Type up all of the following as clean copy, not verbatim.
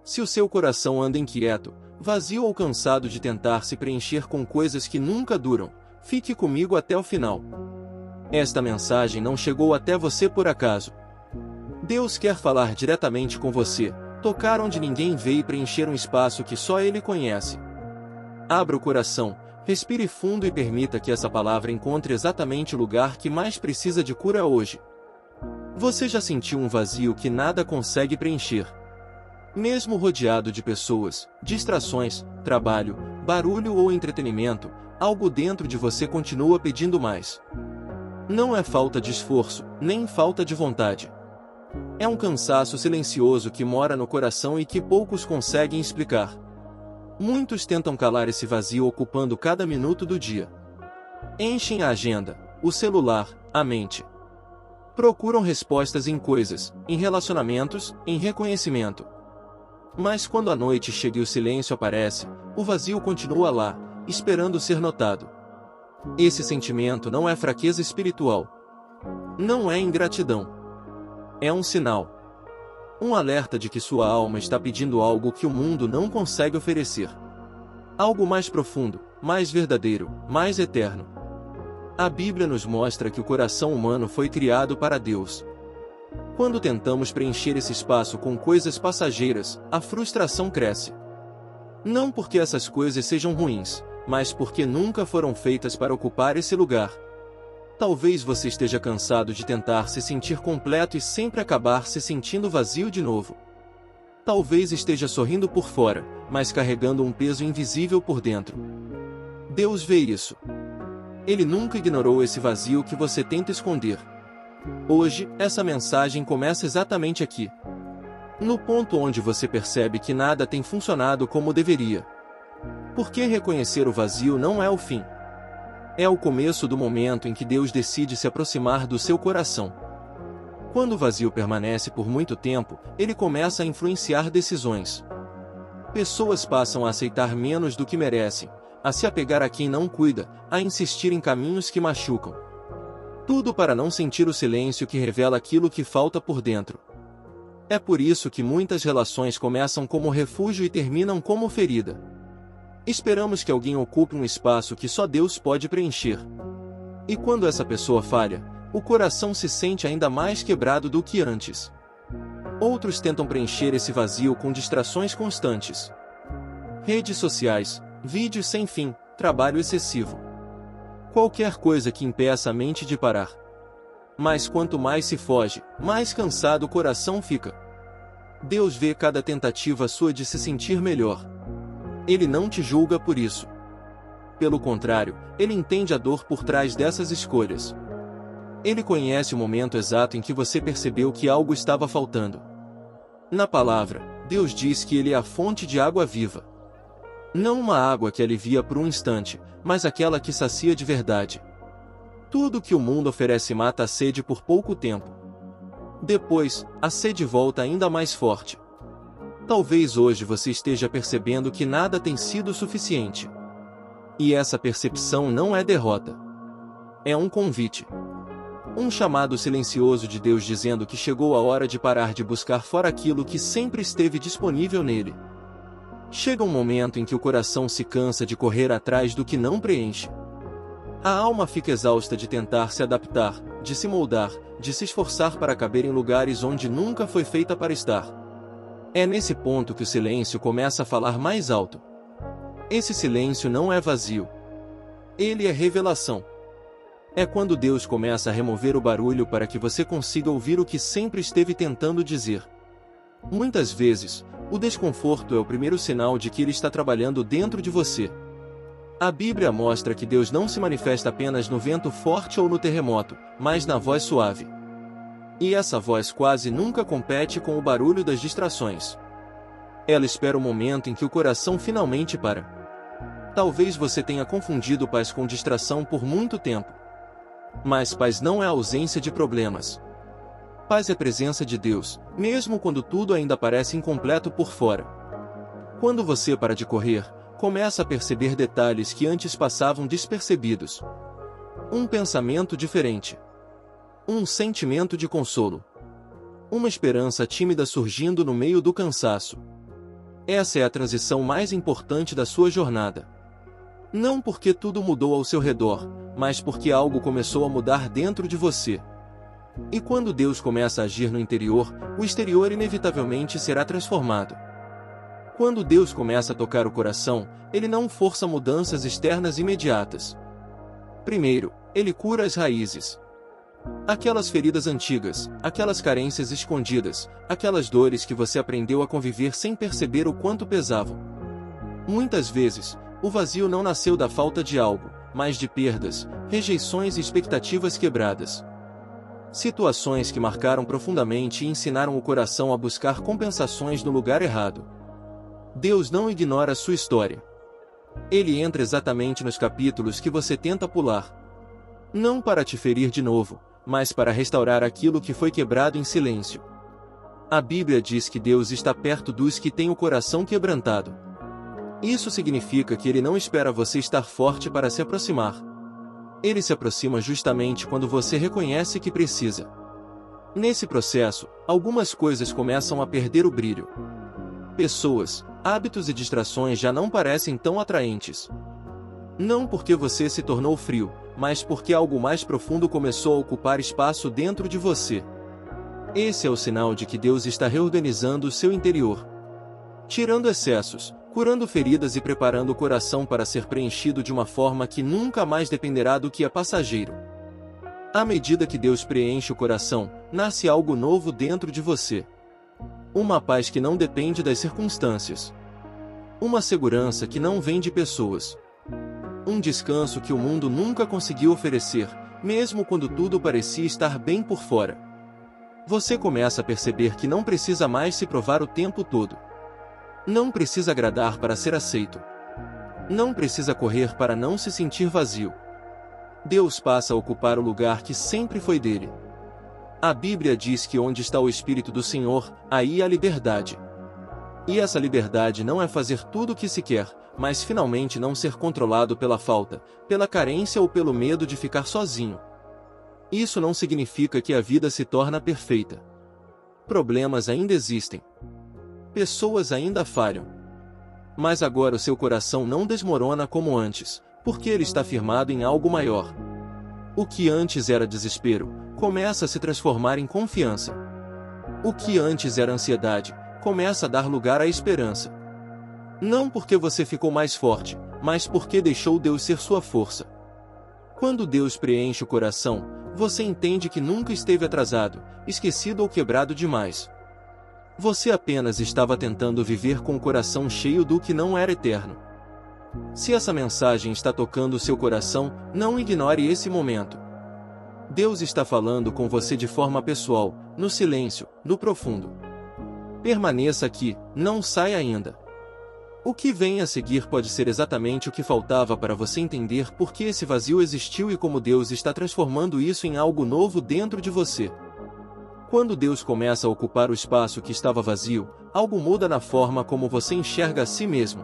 Se o seu coração anda inquieto, vazio ou cansado de tentar se preencher com coisas que nunca duram, fique comigo até o final. Esta mensagem não chegou até você por acaso. Deus quer falar diretamente com você, tocar onde ninguém vê e preencher um espaço que só Ele conhece. Abra o coração, respire fundo e permita que essa palavra encontre exatamente o lugar que mais precisa de cura hoje. Você já sentiu um vazio que nada consegue preencher? Mesmo rodeado de pessoas, distrações, trabalho, barulho ou entretenimento, algo dentro de você continua pedindo mais. Não é falta de esforço, nem falta de vontade. É um cansaço silencioso que mora no coração e que poucos conseguem explicar. Muitos tentam calar esse vazio ocupando cada minuto do dia. Enchem a agenda, o celular, a mente. Procuram respostas em coisas, em relacionamentos, em reconhecimento. Mas quando a noite chega e o silêncio aparece, o vazio continua lá, esperando ser notado. Esse sentimento não é fraqueza espiritual. Não é ingratidão. É um sinal. Um alerta de que sua alma está pedindo algo que o mundo não consegue oferecer. Algo mais profundo, mais verdadeiro, mais eterno. A Bíblia nos mostra que o coração humano foi criado para Deus. Quando tentamos preencher esse espaço com coisas passageiras, a frustração cresce. Não porque essas coisas sejam ruins, mas porque nunca foram feitas para ocupar esse lugar. Talvez você esteja cansado de tentar se sentir completo e sempre acabar se sentindo vazio de novo. Talvez esteja sorrindo por fora, mas carregando um peso invisível por dentro. Deus vê isso. Ele nunca ignorou esse vazio que você tenta esconder. Hoje, essa mensagem começa exatamente aqui. No ponto onde você percebe que nada tem funcionado como deveria. Porque reconhecer o vazio não é o fim. É o começo do momento em que Deus decide se aproximar do seu coração. Quando o vazio permanece por muito tempo, ele começa a influenciar decisões. Pessoas passam a aceitar menos do que merecem, a se apegar a quem não cuida, a insistir em caminhos que machucam. Tudo para não sentir o silêncio que revela aquilo que falta por dentro. É por isso que muitas relações começam como refúgio e terminam como ferida. Esperamos que alguém ocupe um espaço que só Deus pode preencher. E quando essa pessoa falha, o coração se sente ainda mais quebrado do que antes. Outros tentam preencher esse vazio com distrações constantes. Redes sociais, vídeos sem fim, trabalho excessivo. Qualquer coisa que impeça a mente de parar. Mas quanto mais se foge, mais cansado o coração fica. Deus vê cada tentativa sua de se sentir melhor. Ele não te julga por isso. Pelo contrário, ele entende a dor por trás dessas escolhas. Ele conhece o momento exato em que você percebeu que algo estava faltando. Na palavra, Deus diz que ele é a fonte de água viva. Não uma água que alivia por um instante, mas aquela que sacia de verdade. Tudo que o mundo oferece mata a sede por pouco tempo. Depois, a sede volta ainda mais forte. Talvez hoje você esteja percebendo que nada tem sido suficiente. E essa percepção não é derrota. É um convite. Um chamado silencioso de Deus dizendo que chegou a hora de parar de buscar fora aquilo que sempre esteve disponível nele. Chega um momento em que o coração se cansa de correr atrás do que não preenche. A alma fica exausta de tentar se adaptar, de se moldar, de se esforçar para caber em lugares onde nunca foi feita para estar. É nesse ponto que o silêncio começa a falar mais alto. Esse silêncio não é vazio. Ele é revelação. É quando Deus começa a remover o barulho para que você consiga ouvir o que sempre esteve tentando dizer. Muitas vezes, o desconforto é o primeiro sinal de que Ele está trabalhando dentro de você. A Bíblia mostra que Deus não se manifesta apenas no vento forte ou no terremoto, mas na voz suave. E essa voz quase nunca compete com o barulho das distrações. Ela espera o momento em que o coração finalmente para. Talvez você tenha confundido paz com distração por muito tempo. Mas paz não é a ausência de problemas. Paz é presença de Deus, mesmo quando tudo ainda parece incompleto por fora. Quando você para de correr, começa a perceber detalhes que antes passavam despercebidos. Um pensamento diferente. Um sentimento de consolo. Uma esperança tímida surgindo no meio do cansaço. Essa é a transição mais importante da sua jornada. Não porque tudo mudou ao seu redor, mas porque algo começou a mudar dentro de você. E quando Deus começa a agir no interior, o exterior inevitavelmente será transformado. Quando Deus começa a tocar o coração, Ele não força mudanças externas imediatas. Primeiro, Ele cura as raízes. Aquelas feridas antigas, aquelas carências escondidas, aquelas dores que você aprendeu a conviver sem perceber o quanto pesavam. Muitas vezes, o vazio não nasceu da falta de algo, mas de perdas, rejeições e expectativas quebradas. Situações que marcaram profundamente e ensinaram o coração a buscar compensações no lugar errado. Deus não ignora a sua história. Ele entra exatamente nos capítulos que você tenta pular. Não para te ferir de novo, mas para restaurar aquilo que foi quebrado em silêncio. A Bíblia diz que Deus está perto dos que têm o coração quebrantado. Isso significa que Ele não espera você estar forte para se aproximar. Ele se aproxima justamente quando você reconhece que precisa. Nesse processo, algumas coisas começam a perder o brilho. Pessoas, hábitos e distrações já não parecem tão atraentes. Não porque você se tornou frio, mas porque algo mais profundo começou a ocupar espaço dentro de você. Esse é o sinal de que Deus está reorganizando o seu interior. Tirando excessos, curando feridas e preparando o coração para ser preenchido de uma forma que nunca mais dependerá do que é passageiro. À medida que Deus preenche o coração, nasce algo novo dentro de você. Uma paz que não depende das circunstâncias. Uma segurança que não vem de pessoas. Um descanso que o mundo nunca conseguiu oferecer, mesmo quando tudo parecia estar bem por fora. Você começa a perceber que não precisa mais se provar o tempo todo. Não precisa agradar para ser aceito. Não precisa correr para não se sentir vazio. Deus passa a ocupar o lugar que sempre foi dele. A Bíblia diz que onde está o Espírito do Senhor, aí há liberdade. E essa liberdade não é fazer tudo o que se quer, mas finalmente não ser controlado pela falta, pela carência ou pelo medo de ficar sozinho. Isso não significa que a vida se torna perfeita. Problemas ainda existem. Pessoas ainda falham. Mas agora o seu coração não desmorona como antes, porque ele está firmado em algo maior. O que antes era desespero, começa a se transformar em confiança. O que antes era ansiedade, começa a dar lugar à esperança. Não porque você ficou mais forte, mas porque deixou Deus ser sua força. Quando Deus preenche o coração, você entende que nunca esteve atrasado, esquecido ou quebrado demais. Você apenas estava tentando viver com o coração cheio do que não era eterno. Se essa mensagem está tocando o seu coração, não ignore esse momento. Deus está falando com você de forma pessoal, no silêncio, no profundo. Permaneça aqui, não saia ainda. O que vem a seguir pode ser exatamente o que faltava para você entender por que esse vazio existiu e como Deus está transformando isso em algo novo dentro de você. Quando Deus começa a ocupar o espaço que estava vazio, algo muda na forma como você enxerga a si mesmo.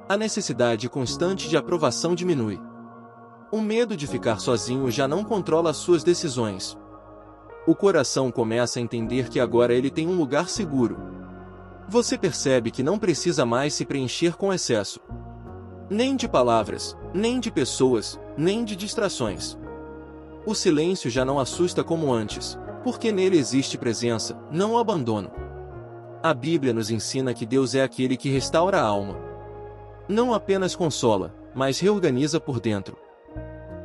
A necessidade constante de aprovação diminui. O medo de ficar sozinho já não controla as suas decisões. O coração começa a entender que agora ele tem um lugar seguro. Você percebe que não precisa mais se preencher com excesso. Nem de palavras, nem de pessoas, nem de distrações. O silêncio já não assusta como antes, porque nele existe presença, não abandono. A Bíblia nos ensina que Deus é aquele que restaura a alma. Não apenas consola, mas reorganiza por dentro.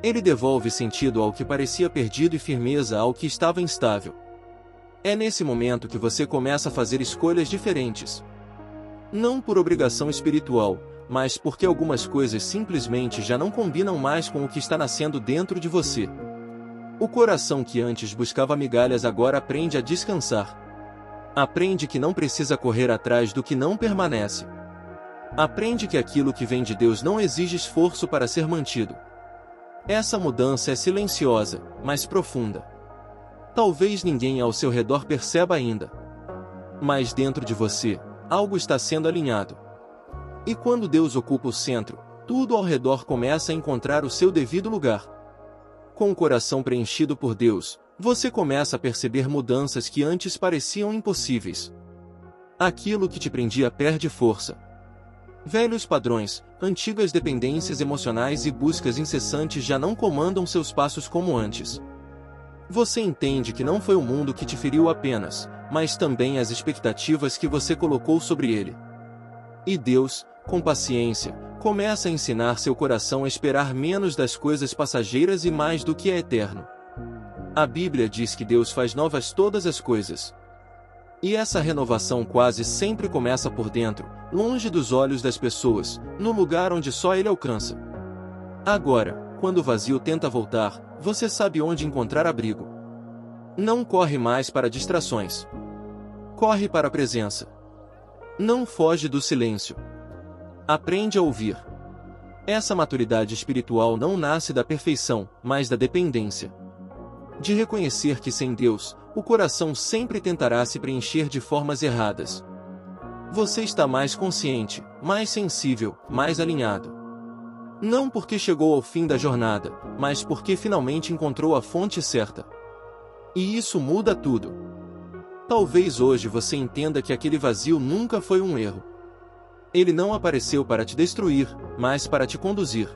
Ele devolve sentido ao que parecia perdido e firmeza ao que estava instável. É nesse momento que você começa a fazer escolhas diferentes. Não por obrigação espiritual, mas porque algumas coisas simplesmente já não combinam mais com o que está nascendo dentro de você. O coração que antes buscava migalhas agora aprende a descansar. Aprende que não precisa correr atrás do que não permanece. Aprende que aquilo que vem de Deus não exige esforço para ser mantido. Essa mudança é silenciosa, mas profunda. Talvez ninguém ao seu redor perceba ainda. Mas dentro de você, algo está sendo alinhado. E quando Deus ocupa o centro, tudo ao redor começa a encontrar o seu devido lugar. Com o coração preenchido por Deus, você começa a perceber mudanças que antes pareciam impossíveis. Aquilo que te prendia perde força. Velhos padrões, antigas dependências emocionais e buscas incessantes já não comandam seus passos como antes. Você entende que não foi o mundo que te feriu apenas, mas também as expectativas que você colocou sobre ele. E Deus, com paciência, começa a ensinar seu coração a esperar menos das coisas passageiras e mais do que é eterno. A Bíblia diz que Deus faz novas todas as coisas. E essa renovação quase sempre começa por dentro, longe dos olhos das pessoas, no lugar onde só Ele alcança. Agora, quando o vazio tenta voltar, você sabe onde encontrar abrigo. Não corre mais para distrações. Corre para a presença. Não foge do silêncio. Aprende a ouvir. Essa maturidade espiritual não nasce da perfeição, mas da dependência. De reconhecer que sem Deus, o coração sempre tentará se preencher de formas erradas. Você está mais consciente, mais sensível, mais alinhado. Não porque chegou ao fim da jornada, mas porque finalmente encontrou a fonte certa. E isso muda tudo. Talvez hoje você entenda que aquele vazio nunca foi um erro. Ele não apareceu para te destruir, mas para te conduzir.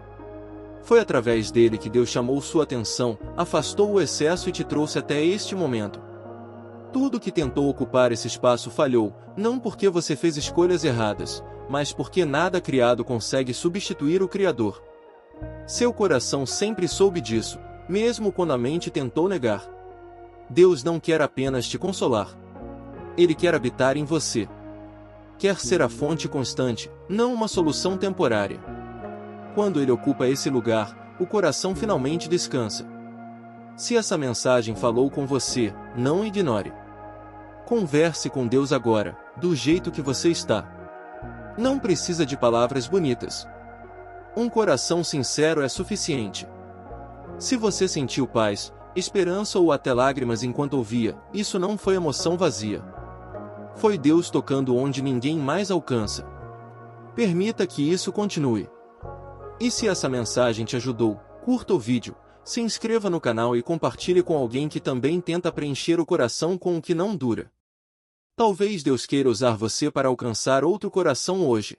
Foi através dele que Deus chamou sua atenção, afastou o excesso e te trouxe até este momento. Tudo que tentou ocupar esse espaço falhou, não porque você fez escolhas erradas, mas porque nada criado consegue substituir o Criador. Seu coração sempre soube disso, mesmo quando a mente tentou negar. Deus não quer apenas te consolar. Ele quer habitar em você. Quer ser a fonte constante, não uma solução temporária. Quando Ele ocupa esse lugar, o coração finalmente descansa. Se essa mensagem falou com você, não ignore. Converse com Deus agora, do jeito que você está. Não precisa de palavras bonitas. Um coração sincero é suficiente. Se você sentiu paz, esperança ou até lágrimas enquanto ouvia, isso não foi emoção vazia. Foi Deus tocando onde ninguém mais alcança. Permita que isso continue. E se essa mensagem te ajudou, curta o vídeo, se inscreva no canal e compartilhe com alguém que também tenta preencher o coração com o que não dura. Talvez Deus queira usar você para alcançar outro coração hoje.